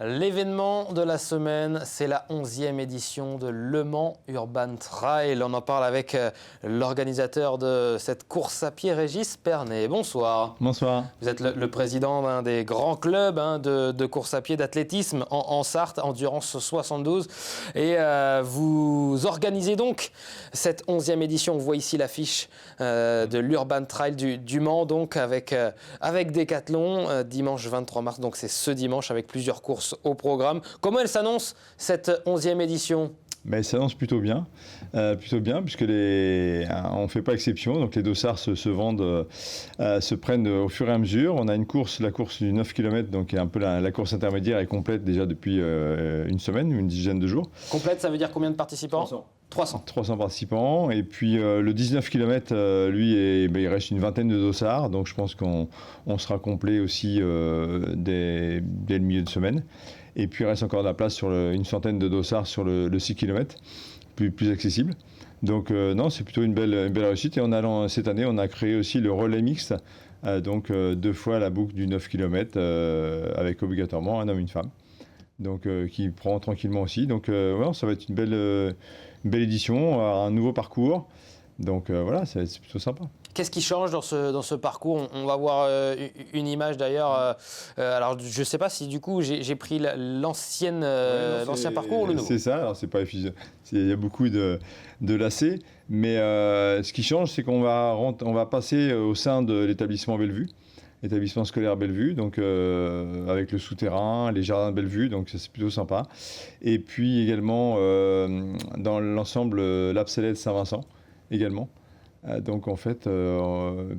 L'événement de la semaine, c'est la 11e édition de Le Mans Urban Trail. On en parle avec l'organisateur de cette course à pied, Régis Pernet. Bonsoir. Bonsoir. Vous êtes le président d'un des grands clubs de course à pied d'athlétisme en Sarthe, Endurance 72. Et vous organisez donc cette 11e édition. On voit ici l'affiche de l'Urban Trail du Mans, donc avec Décathlon, dimanche 23 mars. Donc c'est ce dimanche avec plusieurs courses au programme. Comment elle s'annonce, cette 11e édition ? Elle s'annonce plutôt bien, puisque on ne fait pas exception. Donc les dossards se prennent au fur et à mesure. On a la course du 9 km, donc qui est un peu la course intermédiaire, est complète déjà depuis une semaine, une dizaine de jours. Complète, ça veut dire combien de participants ? 300 participants. Et puis le 19 km, il reste une vingtaine de dossards. Donc je pense qu'on sera complet aussi dès le milieu de semaine. Et puis il reste encore de la place sur une centaine de dossards sur le 6 km, plus accessible. Donc non, c'est plutôt une belle réussite. Et cette année, on a créé aussi le relais mixte, donc 2 fois la boucle du 9 km, avec obligatoirement un homme et une femme. Donc qui prend tranquillement aussi. Donc voilà, ça va être une belle édition, un nouveau parcours. Donc voilà, c'est plutôt sympa. Qu'est-ce qui change dans ce parcours ? On va voir une image d'ailleurs. Alors je ne sais pas si du coup j'ai pris l'ancien parcours ou le nouveau. C'est ça, alors c'est pas efficace. Il y a beaucoup de lacets. Mais ce qui change, c'est qu'on va passer au sein de l'établissement Bellevue. Établissement scolaire Bellevue, donc avec le souterrain, les jardins de Bellevue, donc c'est plutôt sympa. Et puis également dans l'ensemble l'Absalette Saint-Vincent également. Donc en fait,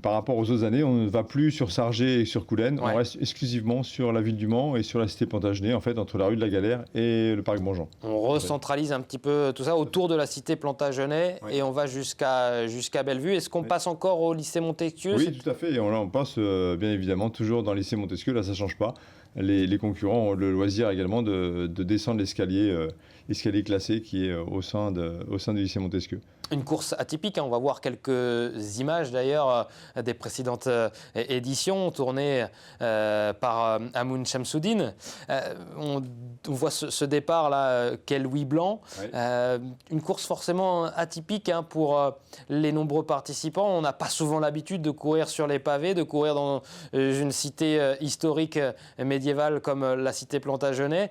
par rapport aux autres années, on ne va plus sur Sargé et sur Coulennes, on reste exclusivement sur la ville du Mans et sur la cité Plantagenet, en fait, entre la rue de la Galère et le parc Bonjean. On recentralise un petit peu tout ça autour de la cité Plantagenet et on va jusqu'à Bellevue. Est-ce qu'on passe encore au lycée Montesquieu ? Oui, tout à fait. Et on passe bien évidemment toujours dans le lycée Montesquieu, là ça ne change pas. Les concurrents ont le loisir également de descendre l'escalier classé qui est au sein du lycée Montesquieu. Une course atypique, on va voir quelques images d'ailleurs des précédentes éditions tournées par Amoun Chamsoudine. On voit ce départ là, quel Louis Blanc. Oui. Une course forcément atypique pour les nombreux participants. On n'a pas souvent l'habitude de courir sur les pavés, de courir dans une cité historique médiévale comme la cité Plantagenet.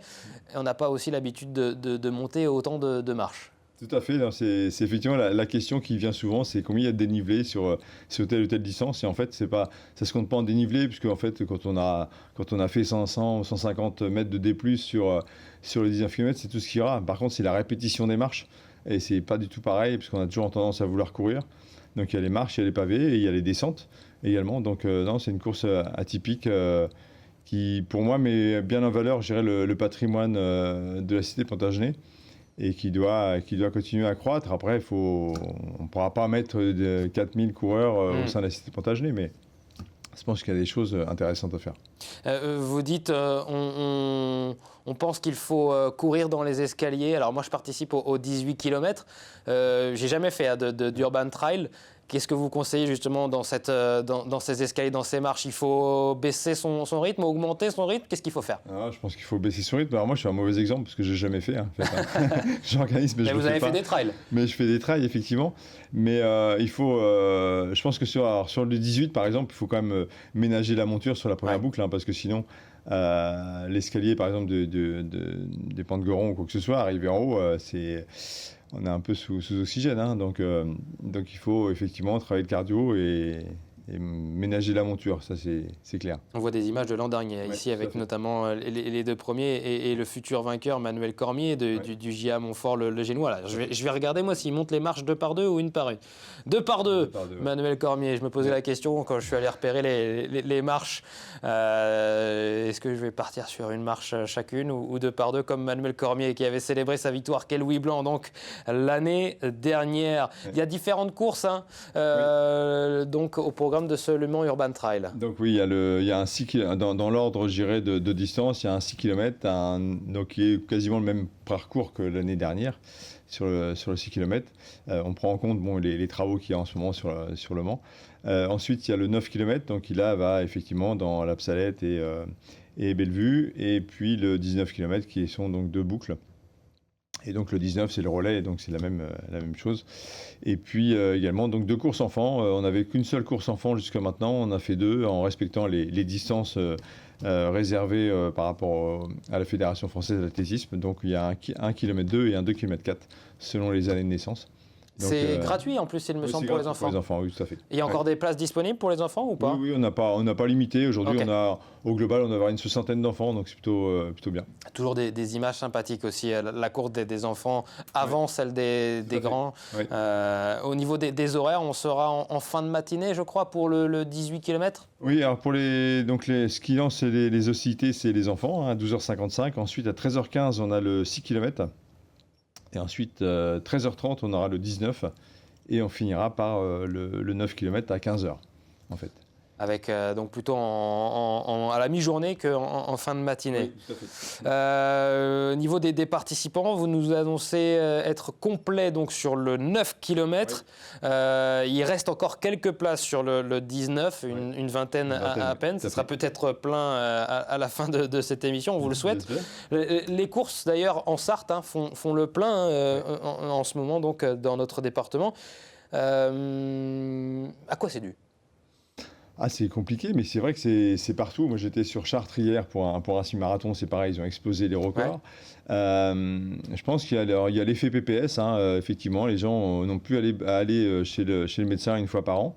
On n'a pas aussi l'habitude de monter autant de marches. Tout à fait, c'est effectivement la question qui vient souvent, c'est combien il y a de dénivelé sur telle ou telle distance. Et en fait, ça ne se compte pas en dénivelé, puisque en fait, quand on a fait 100 ou 150 mètres de D+, sur les 19 km, c'est tout ce qu'il y aura. Par contre, c'est la répétition des marches, et c'est pas du tout pareil, puisqu'on a toujours tendance à vouloir courir. Donc il y a les marches, il y a les pavés, et il y a les descentes également. Donc non, c'est une course atypique qui, pour moi, met bien en valeur, je dirais, le patrimoine de la cité Plantagenet, et qui doit continuer à croître. Après, on ne pourra pas mettre 4000 coureurs au sein de la cité Plantagenet, mais je pense qu'il y a des choses intéressantes à faire. Vous dites, on pense qu'il faut courir dans les escaliers. Alors moi, je participe aux 18 km. Je n'ai jamais fait d'urban trail. Qu'est-ce que vous conseillez justement dans ces escaliers, dans ces marches ? Il faut baisser son rythme, augmenter son rythme ? Qu'est-ce qu'il faut faire ? Je pense qu'il faut baisser son rythme. Alors moi, je suis un mauvais exemple parce que je n'ai jamais fait. J'organise, mais je ne le fais pas. Vous avez fait des trails ? Mais je fais des trails, effectivement. Mais il faut... je pense que sur le 18, par exemple, il faut quand même ménager la monture sur la première boucle, parce que sinon, l'escalier, par exemple, des pentes Goron ou quoi que ce soit, arrivé en haut, on est un peu sous oxygène, donc il faut effectivement travailler le cardio et ménager la monture, ça c'est clair. On voit des images de l'an dernier ici avec notamment les deux premiers et le futur vainqueur Manuel Cormier du JA Montfort le Génois. Là. Je vais regarder moi s'il monte les marches 2 par 2 ou 1 par 1. 2 par 2, Manuel Cormier. Je me posais la question quand je suis allé repérer les marches. Est-ce que je vais partir sur une marche chacune ou 2 par 2 comme Manuel Cormier qui avait célébré sa victoire quel Louis Blanc donc l'année dernière. Il y a différentes courses donc au programme de ce Le Mans Urban Trail. Donc oui, il y a un 6 km, dans l'ordre, je dirais, de distance, il y a un 6 km, donc qui est quasiment le même parcours que l'année dernière sur le 6 km. On prend en compte les travaux qu'il y a en ce moment sur Le Mans. Ensuite, il y a le 9 km, donc qui là va effectivement dans l'Absalette et Bellevue, et puis le 19 km qui sont donc 2 boucles. Et donc le 19 c'est le relais, donc c'est la même chose. Et puis également donc 2 courses enfants. On n'avait qu'une seule course enfant jusqu'à maintenant, on a fait 2 en respectant les distances réservées par rapport à la Fédération française d'athlétisme. Donc il y a un km 2 et un 2 km 4 selon les années de naissance. Donc, c'est gratuit en plus, il me semble, pour les enfants. Pour les enfants, oui, tout à fait. Il y a encore des places disponibles pour les enfants ou pas? Oui, on n'a pas limité. Aujourd'hui, au global, on a une 60aine d'enfants, donc c'est plutôt bien. Toujours des images sympathiques aussi. La course des enfants avant celle des grands. Oui. Au niveau des horaires, on sera en fin de matinée, je crois, pour le 18 km. Oui, alors pour ce qui lance les hostilités, c'est les enfants, à 12h55. Ensuite, à 13h15, on a le 6 km. Et ensuite, 13h30, on aura le 19. Et on finira par le 9 km à 15h, en fait. Avec donc plutôt à la mi-journée qu'en fin de matinée. Oui, tout à fait. Niveau des participants, vous nous annoncez être complet donc sur le 9 km. Oui. Il reste encore quelques places sur le 19, une vingtaine à peine. Ce sera peut-être plein à la fin de cette émission, on vous le souhaite. Les courses d'ailleurs en Sarthe font le plein en ce moment donc, dans notre département. À quoi c'est dû ? C'est compliqué, mais c'est vrai que c'est partout. Moi, j'étais sur Chartres hier pour un semi-marathon, c'est pareil, ils ont explosé les records. Ouais. Je pense qu'il y a l'effet PPS, effectivement. Les gens n'ont plus à aller chez le médecin une fois par an.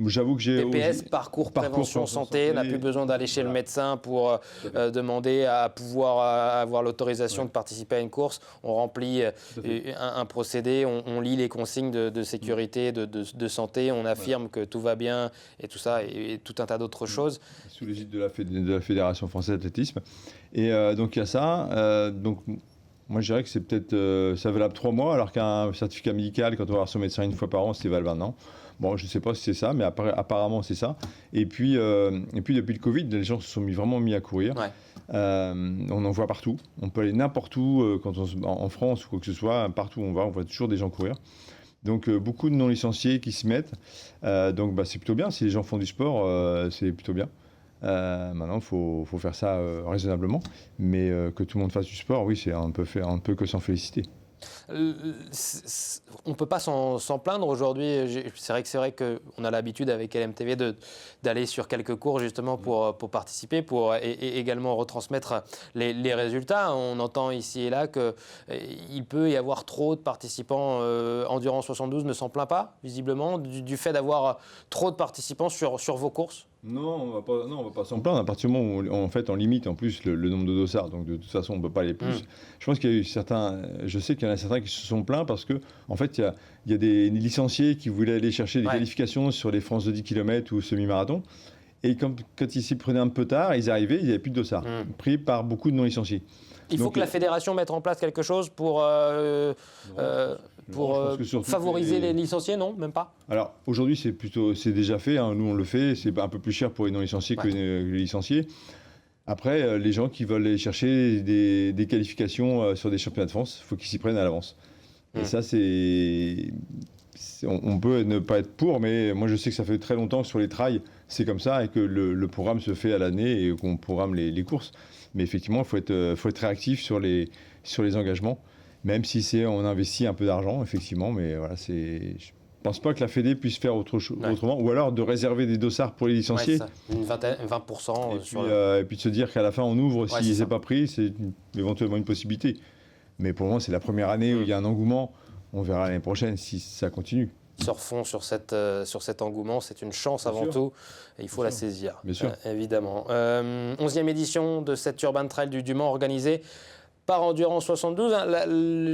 J'avoue que j'ai PPS, parcours prévention santé, n'a plus besoin d'aller chez le médecin pour demander à pouvoir avoir l'autorisation de participer à une course. On remplit un procédé, on lit les consignes de sécurité, de santé, on affirme que tout va bien et tout ça, et tout un tas d'autres choses. Sous l'égide de la Fédération française d'athlétisme. Et donc il y a ça. Donc, moi, je dirais que c'est peut-être ça valable 3 mois, alors qu'un certificat médical, quand on va voir son médecin une fois par an, c'est valable 1 an. Bon, je ne sais pas si c'est ça, mais apparemment c'est ça. Et puis depuis le Covid, les gens se sont vraiment mis à courir. Ouais. On en voit partout. On peut aller n'importe où, en France ou quoi que ce soit, partout où on voit toujours des gens courir. Donc beaucoup de non-licenciés qui se mettent. Donc c'est plutôt bien. Si les gens font du sport, c'est plutôt bien. Maintenant, il faut faire ça raisonnablement. Mais que tout le monde fasse du sport, oui, on peut que s'en féliciter. On ne peut pas s'en plaindre aujourd'hui. C'est vrai qu'on a l'habitude avec LMTV d'aller sur quelques cours justement pour participer, pour également retransmettre les résultats. On entend ici et là qu'il peut y avoir trop de participants. Endurance 72 ne s'en plaint pas, visiblement, du fait d'avoir trop de participants sur vos courses. Non, on va pas s'en plaindre à partir du moment où on limite en plus le nombre de dossards, donc de toute façon on ne peut pas aller plus. Je pense qu'il y a eu je sais qu'il y en a certains qui se sont plaints parce que en fait il y a des licenciés qui voulaient aller chercher des qualifications sur les France de 10 km ou semi-marathon, et quand ils s'y prenaient un peu tard, ils arrivaient, il n'y avait plus de dossards, pris par beaucoup de non-licenciés. Il faut que la fédération mette en place quelque chose pour favoriser les licenciés, non? Même pas? Alors aujourd'hui c'est déjà fait, nous on le fait, c'est un peu plus cher pour les non-licenciés que les licenciés. Après, les gens qui veulent aller chercher des qualifications sur des championnats de France, il faut qu'ils s'y prennent à l'avance. Et ça on peut ne pas être pour, mais moi je sais que ça fait très longtemps que sur les trails c'est comme ça et que le programme se fait à l'année et qu'on programme les courses. Mais effectivement, il faut être réactif sur les engagements, même si on investit un peu d'argent, effectivement. Mais voilà, je ne pense pas que la Fédé puisse faire autrement, ou alors de réserver des dossards pour les licenciés. Une 20%. Et puis de se dire qu'à la fin, on ouvre, s'il n'est pas pris, c'est éventuellement une possibilité. Mais pour moi, c'est la première année où il y a un engouement. On verra l'année prochaine si ça continue. Surfons sur cet engouement, c'est une chance avant tout, et il faut la saisir, évidemment. 11e édition de cette Urban Trail du Mans organisée par Endurance 72.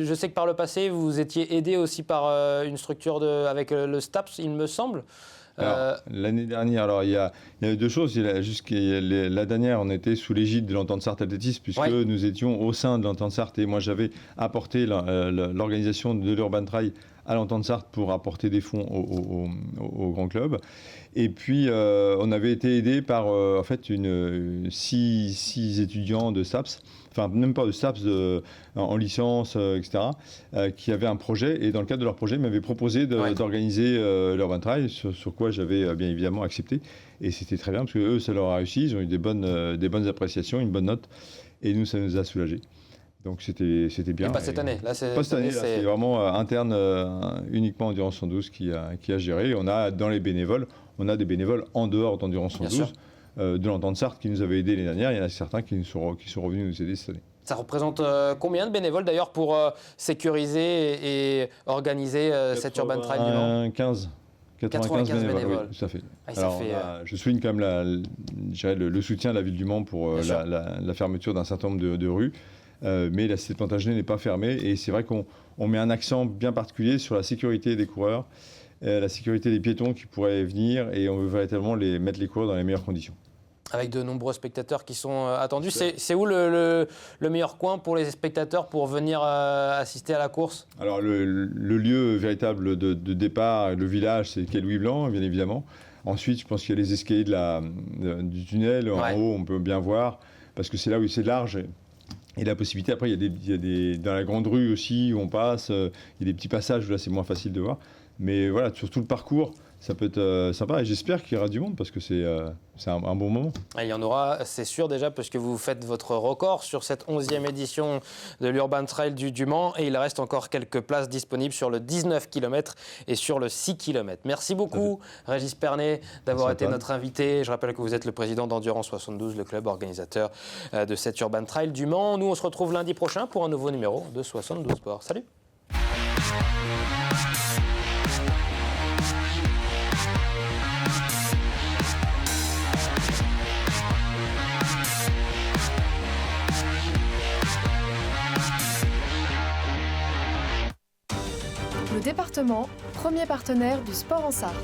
Je sais que par le passé, vous étiez aidé aussi par une structure avec le STAPS, il me semble. L'année dernière, il y a eu 2 choses. La dernière, on était sous l'égide de l'Entente Sarthe Athlétisme, puisque nous étions au sein de l'Entente Sarthe, et moi j'avais apporté l'organisation de l'Urban Trail à l'Entente Sarthe pour apporter des fonds au grand club. Et puis, on avait été aidé par 6 étudiants de STAPS, enfin même pas de STAPS en licence, etc., qui avaient un projet, et dans le cadre de leur projet, ils m'avaient proposé d'organiser l'Urban Trail, sur quoi j'avais bien évidemment accepté. Et c'était très bien, parce que eux, ça leur a réussi, ils ont eu des bonnes appréciations, une bonne note, et nous, ça nous a soulagés. Donc c'était bien. Et pas cette année. Là, pas cette année, c'est vraiment interne, uniquement Endurance 112 qui a géré. On a dans les bénévoles, on a des bénévoles en dehors d'Endurance 112, de l'Entente Sarthe qui nous avait aidés l'année dernière. Il y en a certains qui sont revenus nous aider cette année. Ça représente combien de bénévoles d'ailleurs pour sécuriser et organiser cette Urban Trail du Mans 95 bénévoles. Oui, tout à fait. Alors, je souligne quand même le soutien de la ville du Mans pour la fermeture d'un certain nombre de rues. Mais la cité de Plantagenet n'est pas fermée, et c'est vrai qu'on met un accent bien particulier sur la sécurité des coureurs, la sécurité des piétons qui pourraient venir, et on veut véritablement mettre les coureurs dans les meilleures conditions. Avec de nombreux spectateurs qui sont attendus. C'est où le meilleur coin pour les spectateurs pour venir assister à la course ? Alors le lieu véritable de départ, le village, c'est quai Louis Blanc, bien évidemment. Ensuite, je pense qu'il y a les escaliers du tunnel. En haut, on peut bien voir, parce que c'est là où c'est large. Et la possibilité, après, il y a dans la grande rue aussi où on passe, il y a des petits passages où là c'est moins facile de voir. Mais voilà, sur tout le parcours, ça peut être sympa, et j'espère qu'il y aura du monde parce que c'est un bon moment. Et il y en aura, c'est sûr déjà, parce que vous faites votre record sur cette 11e édition de l'Urban Trail du Mans, et il reste encore quelques places disponibles sur le 19 km et sur le 6 km. Merci beaucoup Régis Pernet d'avoir été notre invité. Je rappelle que vous êtes le président d'Endurance 72, le club organisateur de cette Urban Trail du Mans. Nous, on se retrouve lundi prochain pour un nouveau numéro de 72 Sport. Salut. Le département, premier partenaire du sport en Sarthe.